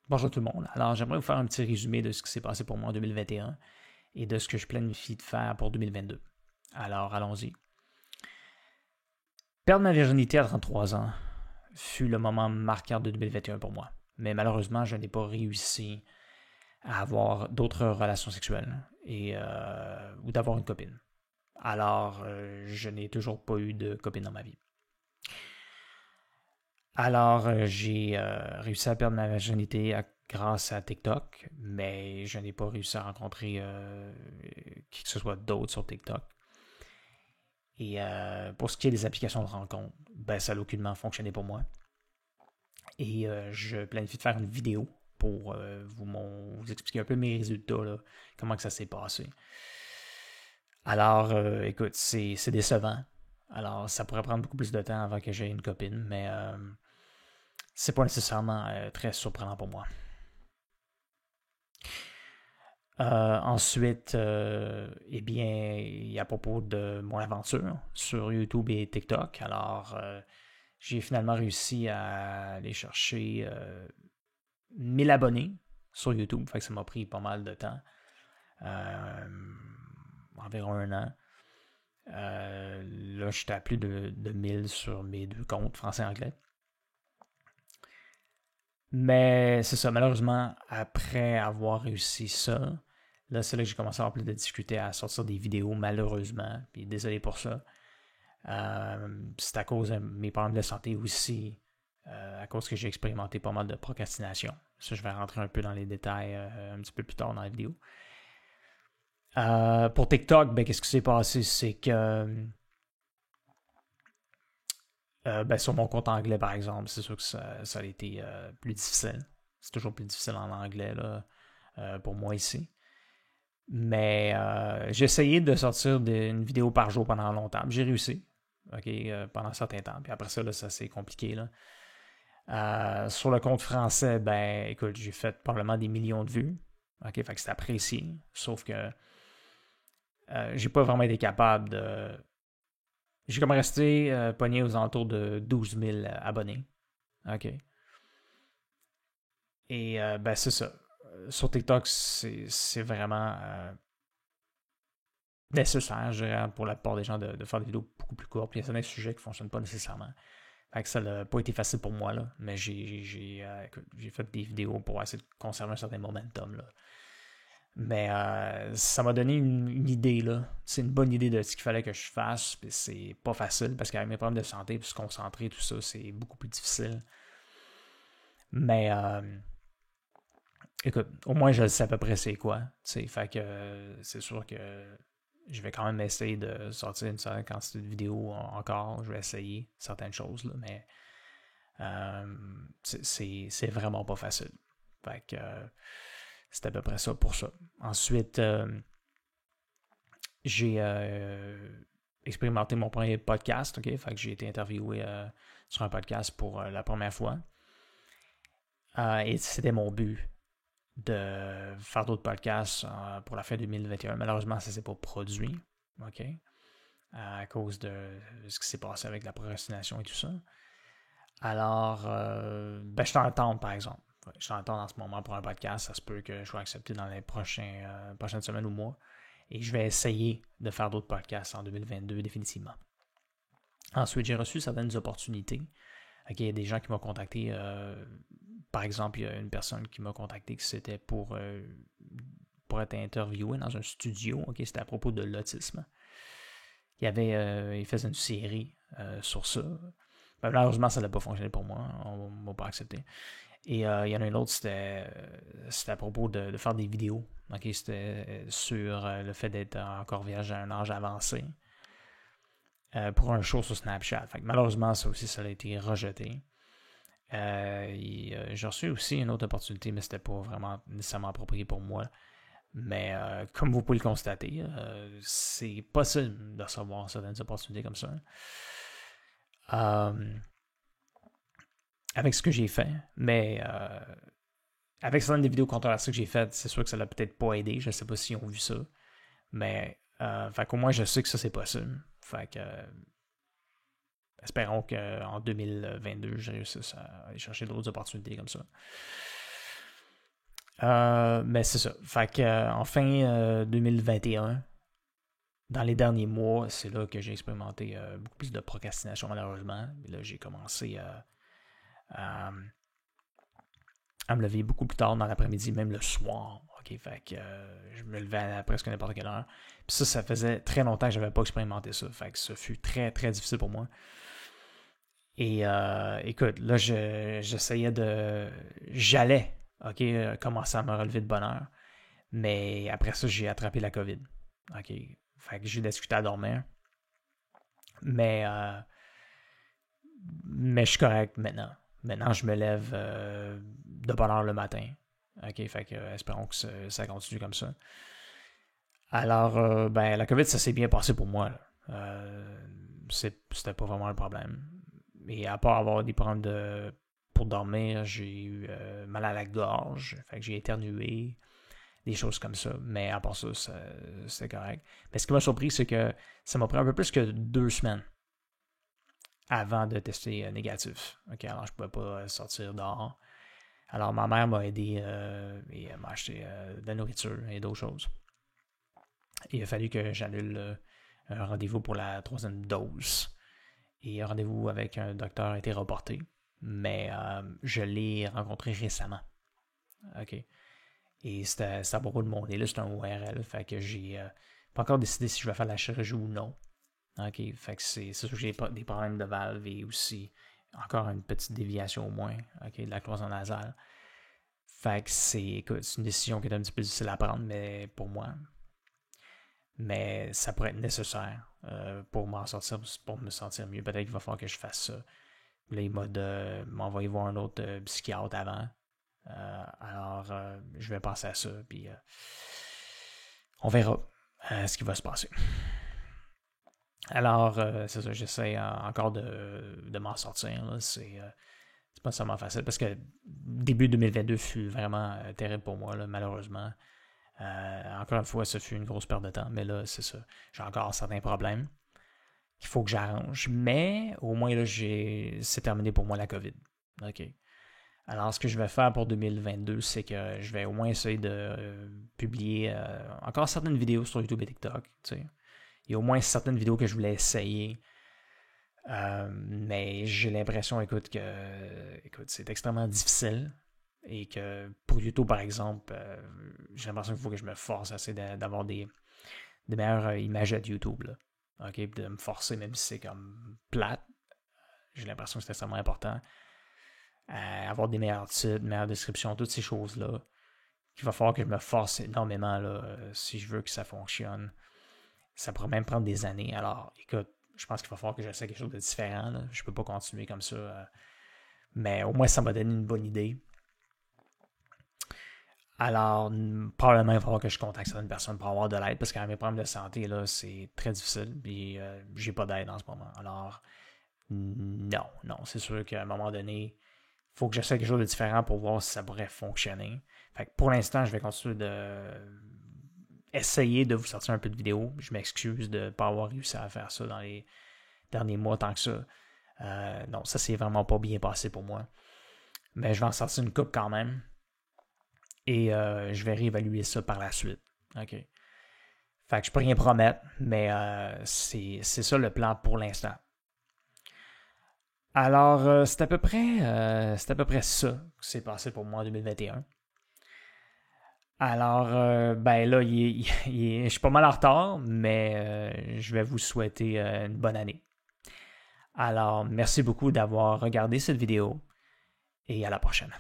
Bonjour tout le monde. Alors, j'aimerais vous faire un petit résumé de ce qui s'est passé pour moi en 2021 et de ce que je planifie de faire pour 2022. Alors, allons-y. Perdre ma virginité à 33 ans fut le moment marquant de 2021 pour moi. Mais malheureusement, je n'ai pas réussi à avoir d'autres relations sexuelles ou d'avoir une copine. Alors, je n'ai toujours pas eu de copine dans ma vie. Alors, j'ai réussi à perdre ma virginité grâce à TikTok, mais je n'ai pas réussi à rencontrer qui que ce soit d'autre sur TikTok. Et pour ce qui est des applications de rencontre, ben, ça n'a aucunement fonctionné pour moi. Et je planifie de faire une vidéo pour vous expliquer un peu mes résultats, là, comment que ça s'est passé. Alors, écoute, c'est décevant. Alors, ça pourrait prendre beaucoup plus de temps avant que j'aie une copine, mais c'est pas nécessairement très surprenant pour moi. Ensuite, eh bien, à propos de mon aventure sur YouTube et TikTok, alors j'ai finalement réussi à aller chercher 1000 abonnés sur YouTube, fait que ça m'a pris pas mal de temps, environ un an. Là, j'étais à plus de 1000 sur mes deux comptes, français et anglais. Mais c'est ça, malheureusement, après avoir réussi ça, là, c'est là que j'ai commencé à avoir plus de difficultés à sortir des vidéos, malheureusement. Puis désolé pour ça. C'est à cause de mes problèmes de santé aussi, à cause que j'ai expérimenté pas mal de procrastination. Ça, je vais rentrer un peu dans les détails un petit peu plus tard dans la vidéo. Pour TikTok, ben, qu'est-ce qui s'est passé? C'est que ben, sur mon compte anglais, par exemple, c'est sûr que ça a été plus difficile. C'est toujours plus difficile en anglais là, pour moi ici. Mais j'ai essayé de sortir une vidéo par jour pendant longtemps. J'ai réussi, pendant un certain temps. Puis après ça, là, ça s'est compliqué. Là. Sur le compte français, ben, écoute, j'ai fait probablement des millions de vues. Fait que c'est apprécié. Sauf que j'ai pas vraiment été capable de. J'ai comme resté pogné aux alentours de 12 000 abonnés. OK. Et ben, c'est ça. Sur TikTok, c'est vraiment nécessaire, je dirais, pour la plupart des gens de faire des vidéos beaucoup plus courtes. Puis il y a certains sujets qui ne fonctionnent pas nécessairement. Fait que ça n'a pas été facile pour moi, là. Mais j'ai fait des vidéos pour essayer de conserver un certain momentum, là. Mais ça m'a donné une idée, là. C'est une bonne idée de ce qu'il fallait que je fasse. Puis c'est pas facile parce qu'avec mes problèmes de santé, puis se concentrer, tout ça, c'est beaucoup plus difficile. Mais écoute, au moins je sais à peu près c'est quoi. Fait que c'est sûr que je vais quand même essayer de sortir une certaine quantité de vidéos encore. Je vais essayer certaines choses, là, mais c'est vraiment pas facile. Fait que c'est à peu près ça pour ça. Ensuite, j'ai expérimenté mon premier podcast. OK? Fait que j'ai été interviewé sur un podcast pour la première fois. Et c'était mon but de faire d'autres podcasts pour la fin 2021. Malheureusement, ça ne s'est pas produit. OK? À cause de ce qui s'est passé avec la procrastination et tout ça. Alors, ben, je t'entends, par exemple. Je t'entends en ce moment pour un podcast. Ça se peut que je sois accepté dans les prochaines semaines ou mois. Et je vais essayer de faire d'autres podcasts en 2022, définitivement. Ensuite, j'ai reçu certaines opportunités. Okay, il y a des gens qui m'ont contacté. Par exemple, il y a une personne qui m'a contacté que c'était pour être interviewé dans un studio. Okay, c'était à propos de l'autisme. Il faisait une série sur ça. Ben, malheureusement, ça n'a pas fonctionné pour moi. On ne m'a pas accepté. Et il y en a une autre, c'était à propos de faire des vidéos. Okay, c'était sur le fait d'être encore vierge à un âge avancé. Pour un show sur Snapchat. Fait que malheureusement, ça aussi, ça a été rejeté. J'ai reçu aussi une autre opportunité, mais c'était pas vraiment nécessairement approprié pour moi. Mais comme vous pouvez le constater, c'est possible de recevoir certaines opportunités comme ça. Avec ce que j'ai fait, mais avec certaines des vidéos controversées que j'ai faites, c'est sûr que ça l'a peut-être pas aidé. Je sais pas si ont vu ça. Mais fait qu'au moins je sais que ça c'est possible. Fait que espérons qu'en 2022, je réussisse à aller chercher d'autres opportunités comme ça. Mais c'est ça. Fait que, en fin 2021, dans les derniers mois, c'est là que j'ai expérimenté beaucoup plus de procrastination, malheureusement. Et là, j'ai commencé à me lever beaucoup plus tard dans l'après-midi, même le soir. OK, fait que je me levais à presque n'importe quelle heure. Puis ça faisait très longtemps que je n'avais pas expérimenté ça. Fait que ça fut très, très difficile pour moi. Et écoute, là, j'essayais de... J'allais, OK, commencer à me relever de bonne heure. Mais après ça, j'ai attrapé la COVID. OK, fait que j'ai discuté à dormir. Mais je suis correct maintenant. Maintenant, je me lève de bonne heure le matin. OK, fait que espérons que ça continue comme ça. Alors, ben, la COVID, ça s'est bien passé pour moi. C'était pas vraiment un problème. Et à part avoir des problèmes pour dormir, j'ai eu mal à la gorge. Fait que j'ai éternué. Des choses comme ça. Mais à part ça, c'était correct. Mais ce qui m'a surpris, c'est que ça m'a pris un peu plus que 2 semaines avant de tester négatif. OK, alors je ne pouvais pas sortir dehors. Alors ma mère m'a aidé et elle m'a acheté de la nourriture et d'autres choses. Et il a fallu que j'annule un rendez-vous pour la 3e dose. Et un rendez-vous avec un docteur a été reporté. Mais je l'ai rencontré récemment. OK. Et c'était à propos de mon nez. Là, c'est un ORL. Fait que j'ai pas encore décidé si je vais faire la chirurgie ou non. OK. Fait que c'est sûr que j'ai des problèmes de valve et aussi encore une petite déviation au moins. OK, de la cloison nasale. Fait que c'est une décision qui est un petit peu difficile à prendre, mais pour moi. Mais ça pourrait être nécessaire pour m'en sortir, pour me sentir mieux. Peut-être qu'il va falloir que je fasse ça. Là, il m'a m'envoyer voir un autre psychiatre avant. Alors, je vais passer à ça, puis on verra ce qui va se passer. Alors, c'est ça, j'essaie encore de m'en sortir. Là. C'est pas nécessairement facile parce que début 2022 fut vraiment terrible pour moi, là, malheureusement. Encore une fois, ça fut une grosse perte de temps, mais là, c'est ça. J'ai encore certains problèmes qu'il faut que j'arrange, mais au moins, là, c'est terminé pour moi la COVID. OK. Alors, ce que je vais faire pour 2022, c'est que je vais au moins essayer de publier encore certaines vidéos sur YouTube et TikTok. Tu sais. Il y a au moins certaines vidéos que je voulais essayer. Mais j'ai l'impression, écoute, c'est extrêmement difficile. Et que pour YouTube, par exemple, j'ai l'impression qu'il faut que je me force à essayer d'avoir des meilleures images de YouTube. Là. OK? De me forcer, même si c'est comme plate. J'ai l'impression que c'est extrêmement important. Avoir des meilleurs titres, meilleures descriptions, toutes ces choses-là. Il va falloir que je me force énormément là, si je veux que ça fonctionne. Ça pourrait même prendre des années. Alors, écoute, je pense qu'il va falloir que j'essaie quelque chose de différent. Là. Je ne peux pas continuer comme ça. Mais au moins, ça m'a donné une bonne idée. Alors, probablement, il va falloir que je contacte certaines personnes pour avoir de l'aide, parce que mes problèmes de santé, là, c'est très difficile, puis j'ai pas d'aide en ce moment. Alors, non, c'est sûr qu'à un moment donné, il faut que j'essaie quelque chose de différent pour voir si ça pourrait fonctionner. Fait que pour l'instant, je vais continuer essayer de vous sortir un peu de vidéos. Je m'excuse de ne pas avoir réussi à faire ça dans les derniers mois tant que ça. Non, ça s'est vraiment pas bien passé pour moi. Mais je vais en sortir une coupe quand même. Et je vais réévaluer ça par la suite. OK. Fait que je peux rien promettre, mais c'est ça le plan pour l'instant. Alors, c'est à peu près ça qui s'est passé pour moi en 2021. Alors, ben là, je suis pas mal en retard, mais je vais vous souhaiter une bonne année. Alors, merci beaucoup d'avoir regardé cette vidéo et à la prochaine.